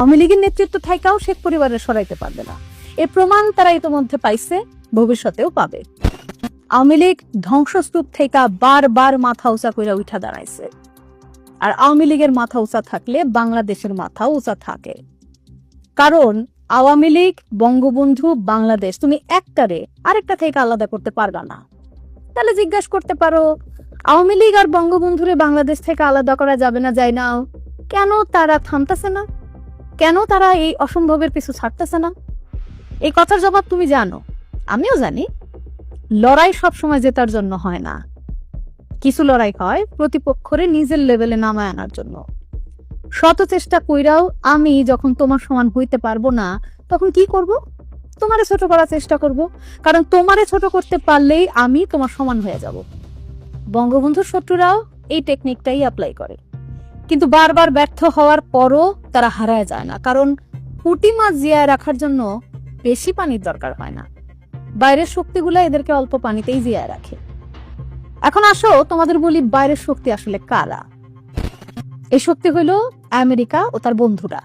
আওয়ামী লীগের নেতৃত্ব থাকাও শেখ পরিবারের সরাইতে পারবে না। এর প্রমাণ তারা ইতিমধ্যে পাইছে, ভবিষ্যতেও পাবে। আওয়ামী লীগ ধ্বংসস্তূপ থেকে বারবার মাথা উঁচা করে উঠা দাঁড়াইছে, আর আওয়ামী লীগের মাথা উঁচা থাকলে বাংলাদেশের মাথা উঁচা থাকে। কারণ আওয়ামী লীগ, বঙ্গবন্ধু, বাংলাদেশ তুমি একটারে আরেকটা থেকে আলাদা করতে পারবা না। তাহলে জিজ্ঞাসা করতে পারো, আওয়ামী লীগ আর বঙ্গবন্ধুরে বাংলাদেশ থেকে আলাদা করা যাবে না, যায় না, কেন তারা থামতেছে না? কেন তারা এই অসম্ভবের পিছু ছাড়তেছে না? এই কথার জবাব তুমি জানো, আমিও জানি। লড়াই সবসময় জেতার জন্য হয় না, কিছু লড়াই হয় প্রতিপক্ষরে নিজের লেভেলে নামায় আনার জন্য। শত চেষ্টা কইরাও আমি যখন তোমার সমান হইতে পারবো না, তখন কি করব? তোমারে ছোট করার চেষ্টা করব, কারণ তোমারে ছোট করতে পারলেই আমি তোমার সমান হয়ে যাব। বঙ্গবন্ধুর শত্রুরাও এই টেকনিকটাই অ্যাপ্লাই করে, কিন্তু বারবার ব্যর্থ হওয়ার পরও তারা হারায় যায় না, কারণ পুঁটি মাছ জিয়ায় রাখার জন্য বেশি পানির দরকার হয় না। বাইরের শক্তিগুলো এদেরকে অল্প পানিতেই জিয়ায় রাখে। এখন আসো তোমাদের বলি, বাইরের শক্তি আসলে কারা? এই শক্তি হইল আমেরিকা ও তার বন্ধুরা।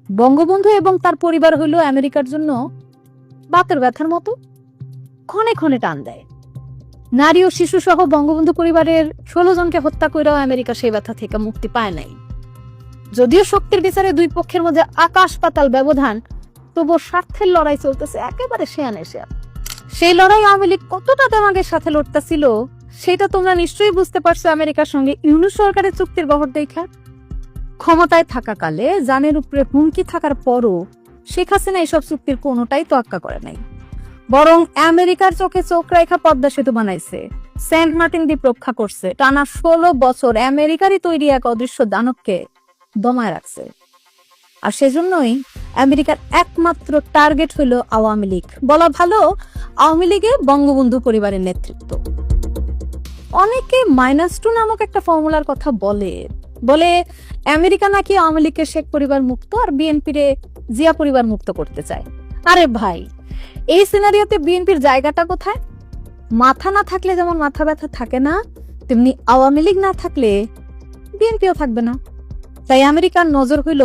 বঙ্গবন্ধু এবং তার পরিবার হইল আমেরিকার জন্য বাতের ব্যথার মতো, ক্ষণে ক্ষণে টান দেয়। নারী ও শিশু সহ বঙ্গবন্ধু পরিবারের 16 জনকে হত্যা করেও আমেরিকা সেই ব্যথা থেকে মুক্তি পায় নাই। যদিও শক্তির বিচারে দুই পক্ষের মধ্যে আকাশ পাতাল ব্যবধান, তবুও স্বার্থের লড়াই চলতেছে একেবারে শেয়ানে শেয়ান। সেই লড়াই আওয়ামী লীগ কতটা দেমাগের সাথে লড়তেছিল সেটা তোমরা নিশ্চয়ই বুঝতে পারছো আমেরিকার সঙ্গে ইউনুস সরকারের চুক্তির বহর দেখা। ক্ষমতায় থাকাকালে জানের উপরে হুমকি থাকার পরও শেখ হাসিনা এসব চুক্তির কোনোটাই তোয়াক্কা করে নাই, বরং আমেরিকার চোখে চোখ রেখা পদ্মা সেতু বানাইছে, সেন্ট মার্টিন দ্বীপ রক্ষা করছে, টানা 16 বছর আমেরিকারই তৈরি এক অদৃশ্য দানবকে দমায় রাখছে। আর সেজন্যই আমেরিকার একমাত্র টার্গেট হইল আওয়ামী লীগ, বলা ভালো আওয়ামী লীগে বঙ্গবন্ধু পরিবারের নেতৃত্ব। অনেকে -2 নামক একটা ফর্মুলার কথা বলে আমেরিকা নাকি আওয়ামী লীগের শেখ পরিবার মুক্ত আর বিএনপির জিয়া পরিবার মুক্ত করতে চায়। আরে ভাই, এই সিনারিওতে বিএনপির জায়গাটা কোথায়? মাথা না থাকলে যেমন মাথা ব্যথা থাকে না, তেমনি আওয়ামী লীগ না থাকলে বিএনপিও থাকবে না। তাই আমেরিকার নজর হইল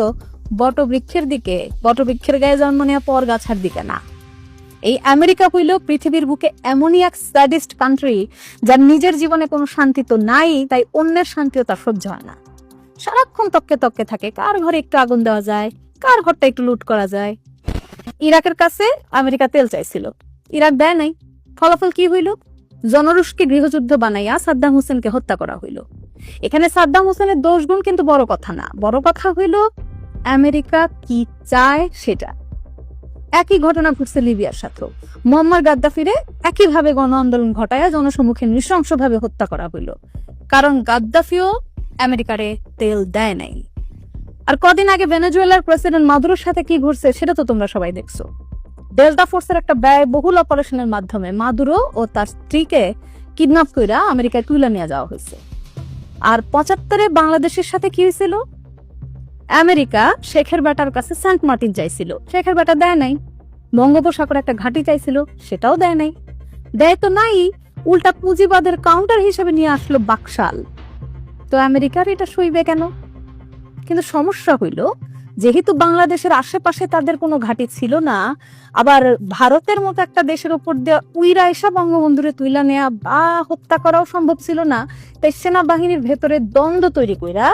বটবৃক্ষের দিকে, বটবৃক্ষের গায়ে জন্ম নেওয়া পর গাছার দিকে না। এই আমেরিকা হইল পৃথিবীর বুকে এমনই এক স্যাডিস্ট কান্ট্রি যার নিজের জীবনে কোনো শান্তি তো নাই, তাই অন্যের শান্তিও তার সহ্য হয় না। সারাক্ষণ তককে তককে থাকে, কার ঘরে একটু আগুন দেওয়া যায়, কার ঘরটা একটু লুট করা যায়। ইরাকের কাছে আমেরিকা তেল চাইছিল, ইরাক দেয় নাই। ফলাফল কি হইল? জনরুশকে গৃহযুদ্ধ বানাইয়া সাদ্দাম হোসেনকে হত্যা করা হইল। এখানে সাদ্দাম হোসেনের দোষগুণ কিন্তু বড় কথা না, বড় কথা হইল আমেরিকা কি চায় সেটা। একই ঘটনা ঘটছে লিবিয়ার সাথেও। মুয়াম্মার গাদ্দাফিরে একইভাবে গণ আন্দোলন ঘটায়া জনসম্মুখে নৃশংসভাবে হত্যা করা হইল, কারণ গাদ্দাফিও আমেরিকারে তেল দেয় নাই। আর কদিন আগে ভেনেজুয়েলার প্রেসিডেন্ট মাদুরোর সাথে কি ঘটছে সেটা তো তোমরা সবাই দেখছো। ডেল্টা ফোর্সের একটা ব্যয়বহুল অপারেশনের মাধ্যমে মাদুরো ও তার স্ত্রীকে কিডন্যাপ কইরা আমেরিকায় তুলে নিয়ে যাওয়া হয়েছে। আর 75-এ বাংলাদেশের সাথে কি হয়েছিল? আমেরিকা শেখের বেটার কাছে সেন্ট মার্টিন চাইছিল, শেখের বেটা দেয় নাই। বঙ্গোপসাগরে একটা ঘাঁটি চাইছিল, সেটাও দেয় নাই। দেয় তো নাই, উল্টা পুঁজিবাদের কাউন্টার হিসেবে নিয়ে আসলো বাকশাল। তো আমেরিকার এটা সইবে কেন? কিন্তু সমস্যা হইল, যেহেতু বাংলাদেশের আশেপাশে তাদের কোনো ঘাঁটি ছিল না, আবার ভারতের মতো একটা দেশের উপর দিয়ে উইরা এসা বঙ্গবন্ধুরে তুইলা নেয়া বা হত্যা করাও সম্ভব ছিল না, তাই সেনাবাহিনীর ভেতরে দ্বন্দ্ব তৈরি কইরা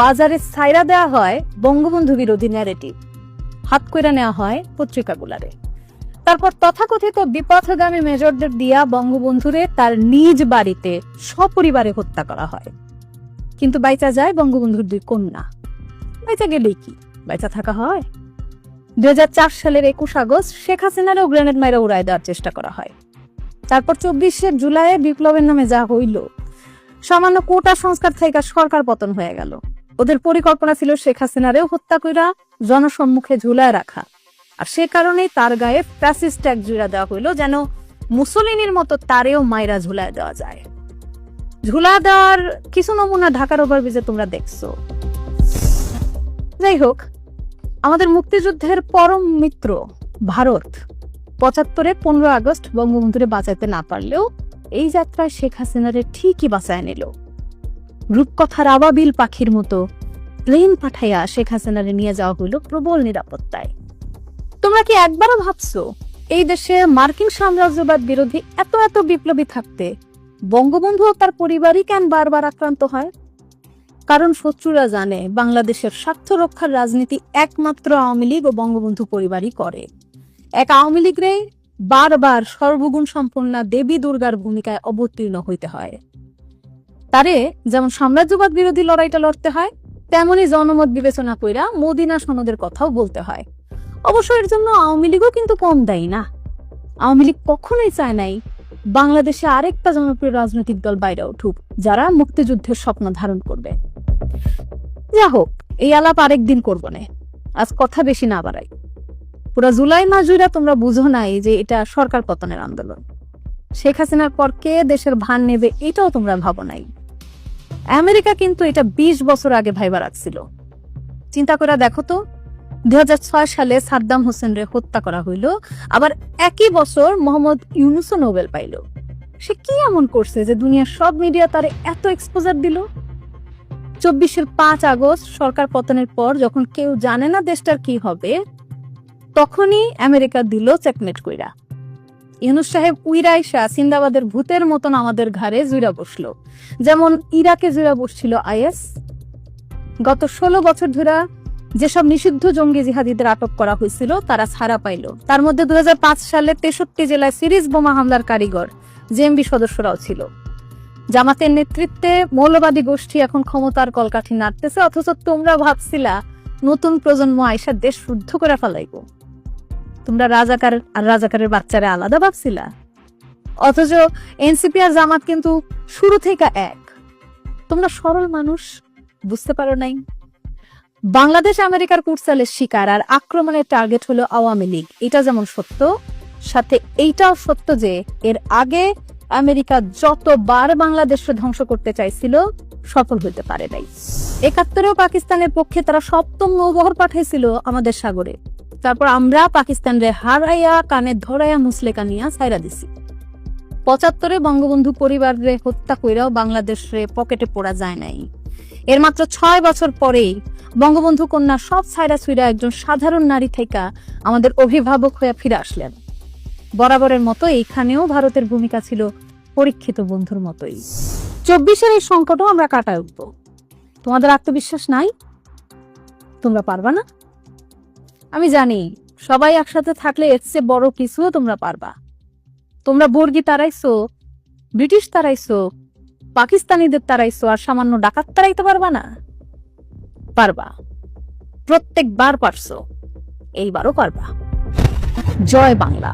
বাজারে ছাইরা দেওয়া হয় বঙ্গবন্ধু বিরোধী ন্যারেটিভ, হাত কইরা নেওয়া হয় পত্রিকাগুলারে। তারপর তথাকথিত বিপথগামী মেজরদের দিয়া বঙ্গবন্ধুরে তার নিজ বাড়িতে সপরিবারে হত্যা করা হয়। কিন্তু বাইচা যায় বঙ্গবন্ধুর 2 কন্যা। বাইচা গেলেই কি, বাইচা থাকা হয়? 2004 সালের 21 আগস্ট শেখ হাসিনারও গ্রেনেড মাইরা উড়ায় দেওয়ার চেষ্টা করা হয়। তারপর 24শে জুলাইয়ে বিপ্লবের নামে যা হইল, সামান্য কোটা সংস্কার থেকে সরকার পতন হয়ে গেল। ওদের পরিকল্পনা ছিল শেখ হাসিনারেও হত্যা কইরা জনসম্মুখে ঝুলায় রাখা, আর সে কারণেই তার গায়ে ফ্যাসিস্ট ট্যাগ জুড়া দেওয়া হইল, যেন মুসলিনের মতো তারেও মাইরা ঝুলায় দেওয়া যায়। ঝুলা দেওয়ার কিছু নমুনা ঢাকার ওভারব্রিজে তোমরা দেখছো। যাই হোক, আমাদের মুক্তিযুদ্ধের পরম মিত্র ভারত 75-এ 15 আগস্ট বঙ্গবন্ধুরে বাঁচাইতে না পারলেও এই যাত্রায় শেখ হাসিনারে ঠিকই বাঁচায় নিল। রূপকথার আবাবিল পাখির মতো প্লেন পাঠাইয়া শেখ হাসিনারে নিয়ে যাওয়া হইল প্রবল নিরাপত্তায়। তোমরা কি একবারও ভাবছো এই দেশে মার্কিন সাম্রাজ্যবাদ বিরোধী এত এত বিপ্লবী থাকতে বঙ্গবন্ধু ও তার পরিবারই কেন বারবার আক্রান্ত হয়? কারণ শত্রুরা জানে বাংলাদেশের স্বার্থ রক্ষার রাজনীতি একমাত্র আওয়ামী লীগ ও বঙ্গবন্ধু পরিবারই করে। এক আওয়ামী লীগরে বারবার সর্বগুণ সম্পন্না দেবী দুর্গার ভূমিকায় অবতীর্ণ হইতে হয়। তারে যেমন সাম্রাজ্যবাদ বিরোধী লড়াইটা লড়তে হয়, তেমনি জনমত বিবেচনা কইরা মদিনা সনদের কথাও বলতে হয়। অবশ্য এর জন্য আওয়ামী লীগও কিন্তু কম দায়ী না। আওয়ামী লীগ কখনোই চায় নাই বাংলাদেশে আরেকটা জনপ্রিয় রাজনৈতিক দল বাইরে উঠুক যারা মুক্তিযুদ্ধের স্বপ্ন ধারণ করবে। যা হোক, এই আলাপ আরেকদিন করবো না, আজ কথা বেশি না বাড়াই। পুরা জুলাই মাস জুড়ে তোমরা বুঝো নাই যে এটা সরকার পতনের আন্দোলন। শেখ হাসিনার পর কে দেশের ভার নেবে এটাও তোমরা ভাবো নাই। আমেরিকা কিন্তু এটা 20 বছর আগে ভাইবা রাখছিল। চিন্তা করে দেখো তো, 2006 সালে সাদ্দাম হোসেনরে হত্যা করা হইল, আবার একই বছর মোহাম্মদ ইউনূসও নোবেল পাইল। সে কি এমন করছে যে দুনিয়ার সব মিডিয়া তারে এত এক্সপোজার দিল? 24-এর 5 আগস্ট সরকার পতনের পর যখন কেউ জানে না দেশটার কি হবে, তখনই আমেরিকা দিল চেকমেট কইরা। ইউনূস সাহেব উইরাইশা সিন্দাবাদের ভূতের মতন আমাদের ঘাড়ে জুইরা বসলো, যেমন ইরাকে জুইরা বসছিল আইএস। গত 16 বছর ধরে যেসব নিষিদ্ধ জঙ্গি জিহাদিদের আটক করা হয়েছিল তারা ছাড়া পাইল। তার মধ্যে 2005 সালে 63 জেলায় সিরিজ বোমা হামলার কারিগর জেএমবি সদস্যরাও ছিল। জামাতের নেতৃত্বে মৌলবাদী গোষ্ঠী এখন ক্ষমতার কলকাঠি নাড়তেছে, অথচ তোমরা ভাবছিলা নতুন প্রজন্ম আইসা দেশ শুদ্ধ করে ফেলাইব। তোমরা রাজাকার আর রাজাকারের বাচ্চারা আলাদা ভাবছিলা, অথচ এনসিপি আর জামাত কিন্তু শুরু থেকে এক। তোমরা সরল মানুষ, বুঝতে পারো নাই। বাংলাদেশ আমেরিকার কুটচালের শিকার আর আক্রমণের টার্গেট হলো আওয়ামী লীগ, এটা যেমন সত্য, সাথে এইটাও সত্য যে এর আগে আমেরিকা যতবার বাংলাদেশকে ধ্বংস করতে চাইছিল সফল হতে পারে নাই। 71-এও পাকিস্তানের পক্ষে তারা 7ম নৌবহর পাঠাইছিল আমাদের সাগরে। তারপর আমরা পাকিস্তানরে হারাইয়া কানে ধরাইয়া মুসলেকা নিয়া ছাইরা দিছি। 75-এ বঙ্গবন্ধু পরিবারে হত্যা কইরাও বাংলাদেশে পকেটে পড়া যায় নাই। এর মাত্র 6 বছর পরেই বঙ্গবন্ধু কন্যা সব ছাইরা ছুইরা একজন সাধারণ নারী থেকে আমাদের অভিভাবক হয়ে ফিরে আসলেন। বরাবরের মতো এইখানেও ভারতের ভূমিকা ছিল পরীক্ষিত বন্ধুর মতোই। 24-এর এই সংকটও আমরা কাটায় উঠব। তোমাদের আত্মবিশ্বাস নাই? তোমরা পারবা না? আমি জানি সবাই একসাথে থাকলে এর চেয়ে বড় কিছুও তোমরা পারবা। তোমরা বর্গি তাড়াইছো, ব্রিটিশ তাড়াইছো, পাকিস্তানিদের তাড়াইছো, আর সামান্য ডাকাত তাড়াইতে পারবা না? পারবা, প্রত্যেকবার পারছো, এইবারও পারবা। জয় বাংলা।